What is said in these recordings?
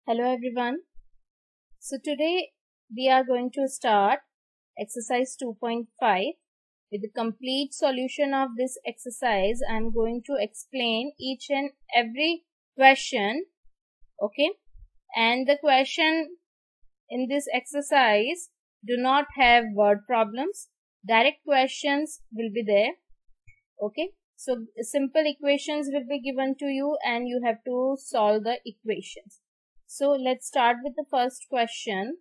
Hello everyone. So today we are going to start exercise 2.5. With the complete solution of this exercise, I am going to explain each and every question. Okay. And the question in this exercise do not have word problems. Direct questions will be there. Okay. So simple equations will be given to you and you have to solve the equations. So let's start with the first question.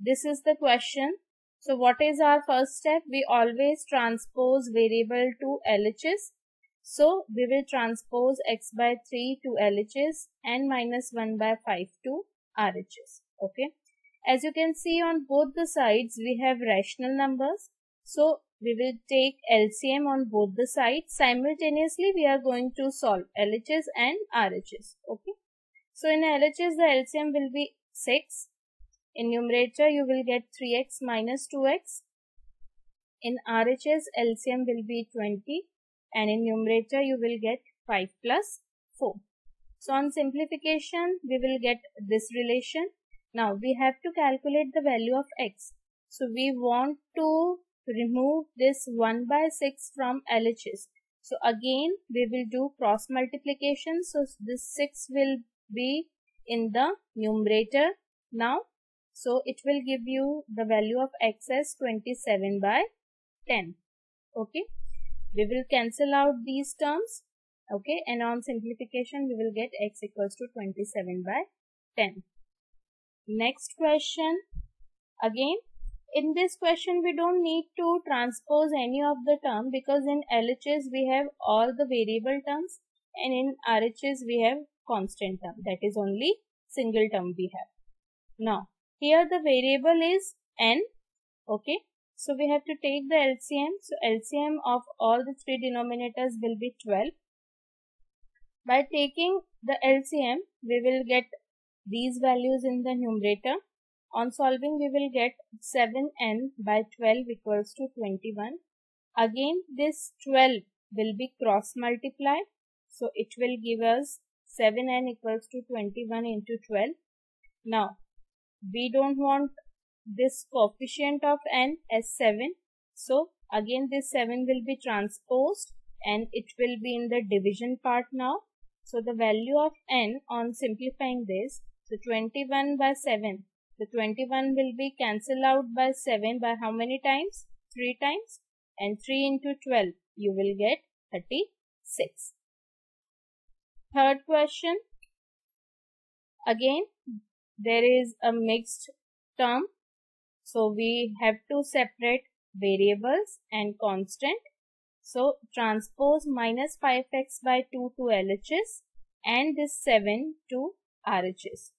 This is the question. So what is our first step? We always transpose variable to LHS. So we will transpose x by 3 to LHS and minus 1 by 5 to RHS. Okay. As you can see on both the sides, we have rational numbers. So we will take LCM on both the sides. Simultaneously, we are going to solve LHS and RHS. Okay. So in LHS, the LCM will be 6. In numerator, you will get 3x minus 2x. In RHS, LCM will be 20. And in numerator, you will get 5 plus 4. So on simplification, we will get this relation. Now, we have to calculate the value of x. So we want to remove this 1 by 6 from LHS. So again, we will do cross multiplication. So this 6 will be in the numerator now. So it will give you the value of x as 27 by 10. Okay. We will cancel out these terms. Okay. And on simplification, we will get x equals to 27 by 10. Next question. Again, in this question, we don't need to transpose any of the term because in LHS, we have all the variable terms and in RHS, we have constant term. That is only single term we have. Now, here the variable is n. Okay. So we have to take the LCM. So LCM of all the three denominators will be 12. By taking the LCM, we will get these values in the numerator. On solving, we will get 7n by 12 equals to 21. Again, this 12 will be cross multiplied. So it will give us 7n equals to 21 into 12. Now, we don't want this coefficient of n as 7. So again this 7 will be transposed and it will be in the division part now. So the value of n on simplifying this, so 21 by 7. The 21 will be cancelled out by 7 by how many times? 3 times. And 3 into 12 you will get 36. Third question. Again there is a mixed term. So we have to separate variables and constant. So transpose minus 5x by 2 to LHS and this 7 to RHS.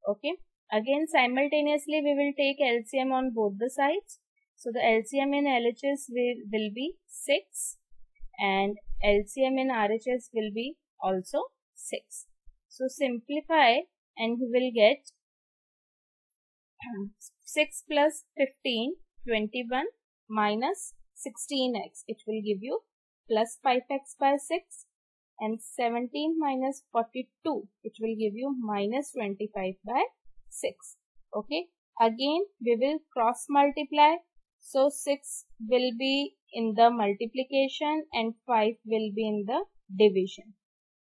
Okay. Again simultaneously we will take LCM on both the sides. So the LCM in LHS will be 6 and LCM in RHS will be also 6. So simplify and we will get 6 plus 15, 21 minus 16x. It will give you plus 5x by 6 and 17 minus 42. It will give you minus 25 by 6. Okay. Again, we will cross multiply. So 6 will be in the multiplication and 5 will be in the division.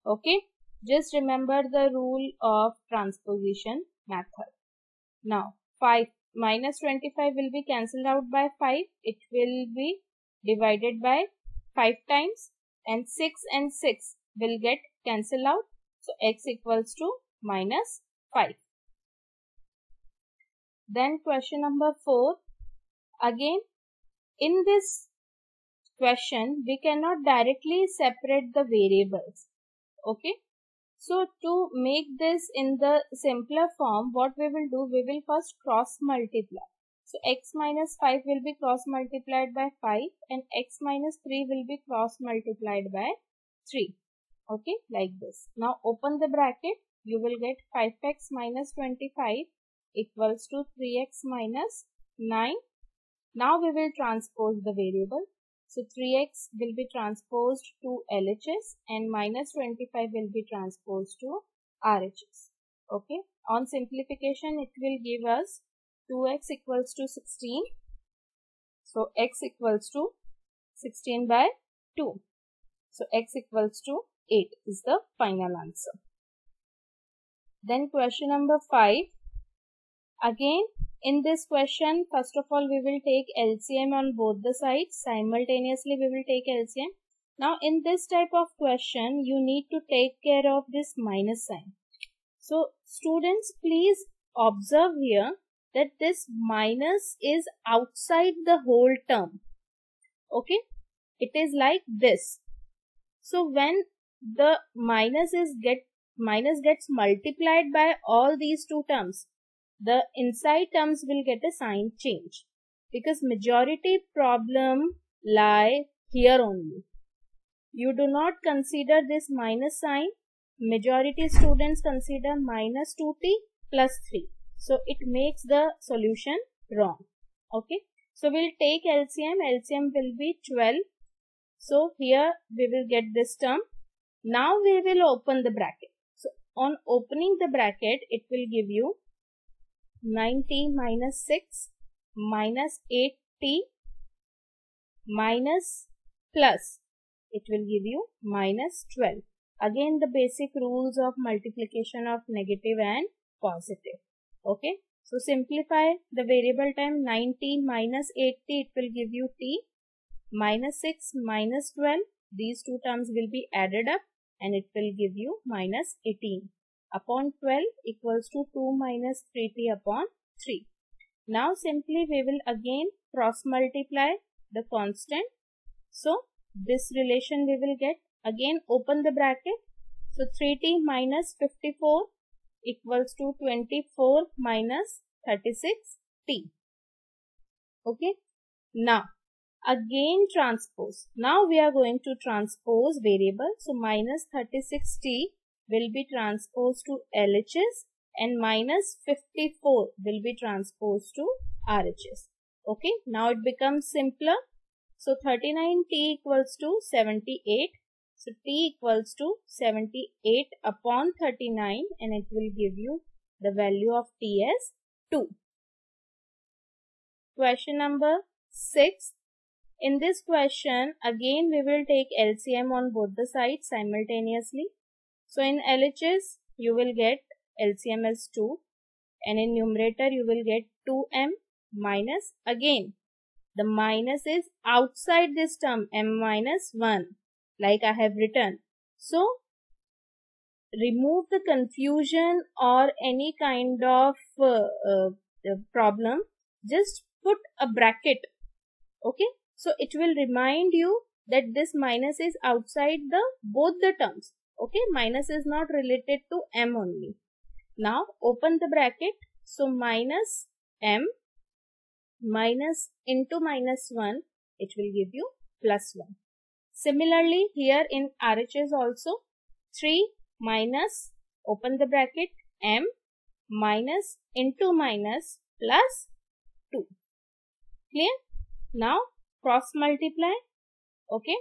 Okay. Just remember the rule of transposition method. Now, 5 minus 25 will be cancelled out by 5. It will be divided by 5 times and 6 and 6 will get cancelled out. So, x equals to minus 5. Then question number 4. Again, in this question, we cannot directly separate the variables. Okay. So to make this in the simpler form, what we will do, we will first cross multiply. So x minus 5 will be cross multiplied by 5 and x minus 3 will be cross multiplied by 3. Okay, like this. Now open the bracket, you will get 5x minus 25 equals to 3x minus 9. Now we will transpose the variable. So 3x will be transposed to LHS and minus 25 will be transposed to RHS. Okay, on simplification it will give us 2x equals to 16. So x equals to 16 by 2. So x equals to 8 is the final answer. Then question number 5. Again, in this question, first of all, we will take LCM on both the sides. Simultaneously, we will take LCM. Now, in this type of question, you need to take care of this minus sign. So, students, please observe here that this minus is outside the whole term. Okay, it is like this. So, when the minus gets multiplied by all these two terms, the inside terms will get a sign change, because majority problem lie here only. You do not consider this minus sign. Majority students consider minus 2t plus 3. So it makes the solution wrong. Okay. So we'll take LCM. LCM will be 12. So here we will get this term. Now we will open the bracket. So on opening the bracket, it will give you 9t minus 6 minus 8t minus plus, it will give you minus 12. Again, the basic rules of multiplication of negative and positive. Okay, so simplify the variable term. 9t minus 8t, it will give you t, minus 6 minus 12, these two terms will be added up and it will give you minus 18 upon 12 equals to 2 minus 3t upon 3. Now simply we will again cross multiply the constant. So this relation we will get. Again open the bracket. So 3t minus 54 equals to 24 minus 36t. Okay. Now again transpose. Now we are going to transpose variable. So minus 36t will be transposed to LHS and minus 54 will be transposed to RHS. Okay, now it becomes simpler. So 39t equals to 78. So t equals to 78 upon 39 and it will give you the value of t as 2. Question number 6. In this question, again we will take LCM on both the sides simultaneously. So in LHS, you will get LCM as 2 and in numerator you will get 2m minus, again the minus is outside this term, m minus 1, like I have written. So remove the confusion or any kind of problem, just put a bracket. Okay, so it will remind you that this minus is outside the both the terms. Okay, minus is not related to m only. Now open the bracket. So minus m minus into minus 1, it will give you plus 1. Similarly here in RHS also, 3 minus, open the bracket, m minus into minus plus 2. Clear? Now cross multiply. Okay,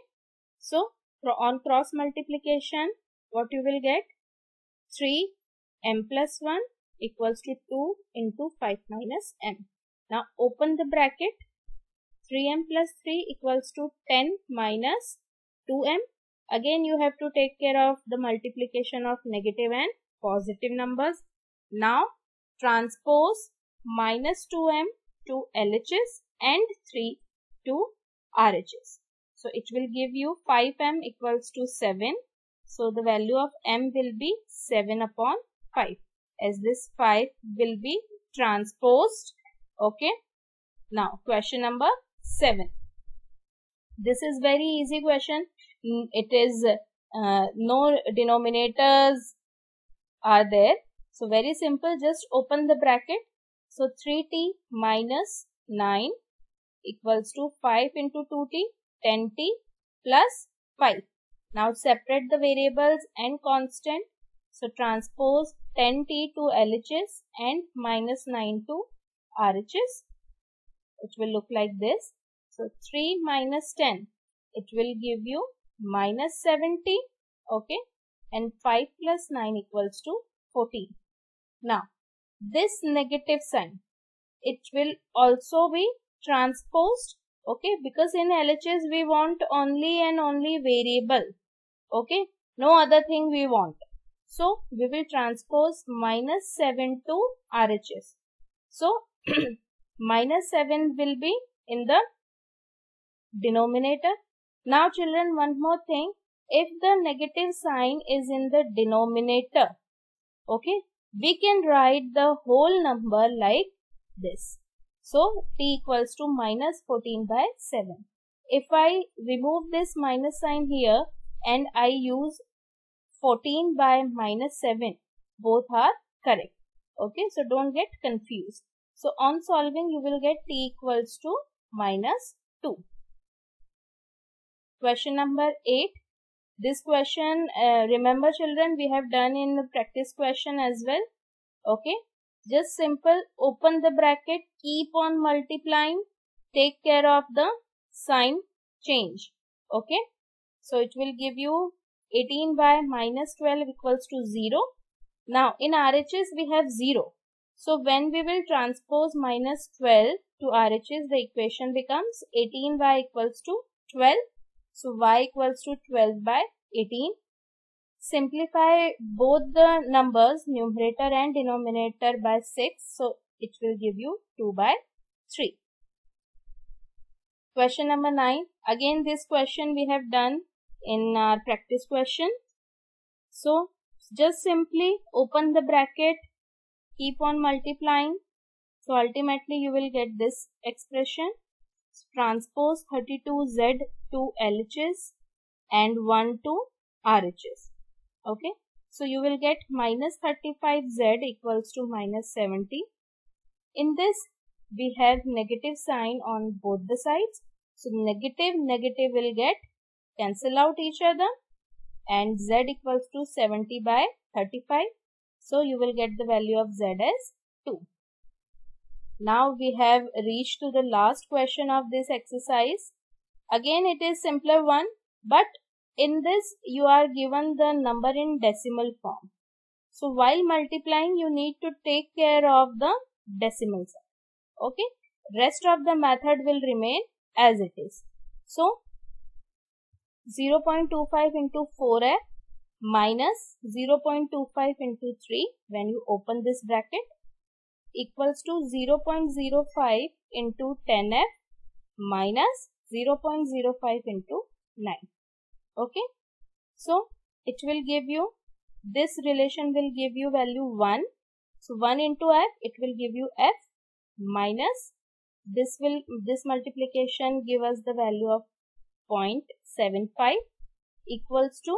so on cross multiplication, what you will get? 3 m plus 1 equals to 2 into 5 minus m. Now open the bracket. 3m plus 3 equals to 10 minus 2m. Again you have to take care of the multiplication of negative and positive numbers. Now transpose minus 2m to LHS and 3 to RHS. So it will give you 5m equals to 7. So the value of m will be 7 upon 5, as this 5 will be transposed. Okay. Now question number 7. This is very easy question. It is no denominators are there. So very simple, just open the bracket. So 3t minus 9 equals to 5 into 2t, 10t plus 5. Now separate the variables and constant. So transpose 10t to LHS and minus 9 to RHS. It will look like this. So 3 minus 10, it will give you minus 70. Okay, and 5 plus 9 equals to 14. Now this negative sign, it will also be transposed, okay, because in LHS we want only and only variable, okay, no other thing we want. So we will transpose -7 to RHS. So -7 will be in the denominator. Now children, one more thing, if the negative sign is in the denominator, okay, we can write the whole number like this. So t equals to -14/7. If I remove this minus sign here and I use 14/-7, both are correct. Okay, so don't get confused. So on solving, you will get t equals to -2. Question number 8. This question, remember children, we have done in the practice question as well. Okay, just simple, open the bracket, keep on multiplying, take care of the sign change. Okay, so it will give you 18/-12 equals to 0. Now in RHS we have 0. So when we will transpose -12 to RHS, the equation becomes 18y equals to 12. So y equals to 12/18. Simplify both the numbers, numerator and denominator, by 6. So it will give you 2/3. Question number 9. Again this question we have done in our practice question. So just simply open the bracket, keep on multiplying. So ultimately you will get this expression. Transpose 32z to LHS and 1 to RHS. Okay, so you will get -35z equals to -70. In this we have negative sign on both the sides. So negative will get cancel out each other, and z equals to 70/35. So you will get the value of z as 2. Now we have reached to the last question of this exercise. Again it is simpler one, but in this you are given the number in decimal form. So while multiplying you need to take care of the decimal sign. Okay, rest of the method will remain as it is. So 0.25 into 4f minus 0.25 into 3, when you open this bracket, equals to 0.05 into 10f minus 0.05 into 9. Okay, so it will give you, this relation will give you value 1. So 1 into f, it will give you f, minus this multiplication give us the value of 0.75 equals to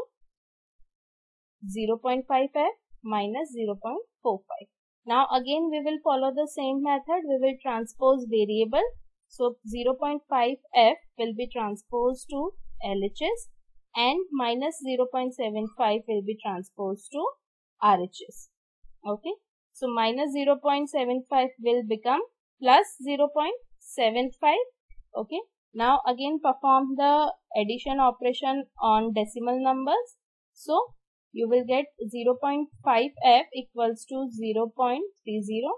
0.5f minus 0.45. Now again we will follow the same method. We will transpose variable. So 0.5f will be transposed to LHS and minus 0.75 will be transposed to RHS. Okay, so minus 0.75 will become plus 0.75. Okay, now again perform the addition operation on decimal numbers. So you will get 0.5f equals to 0.30.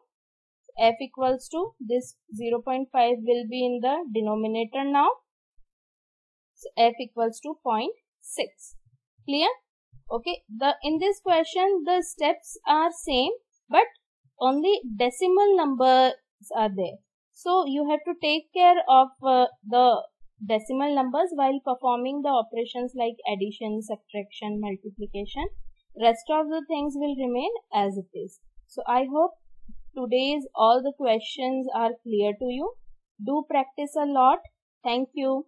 F equals to this 0.5 will be in the denominator now. So f equals to 0.6. Clear? Okay, in this question the steps are same, but only decimal numbers are there. So you have to take care of the decimal numbers while performing the operations like addition, subtraction, multiplication. Rest of the things will remain as it is. So I hope today's all the questions are clear to you. Do practice a lot. Thank you.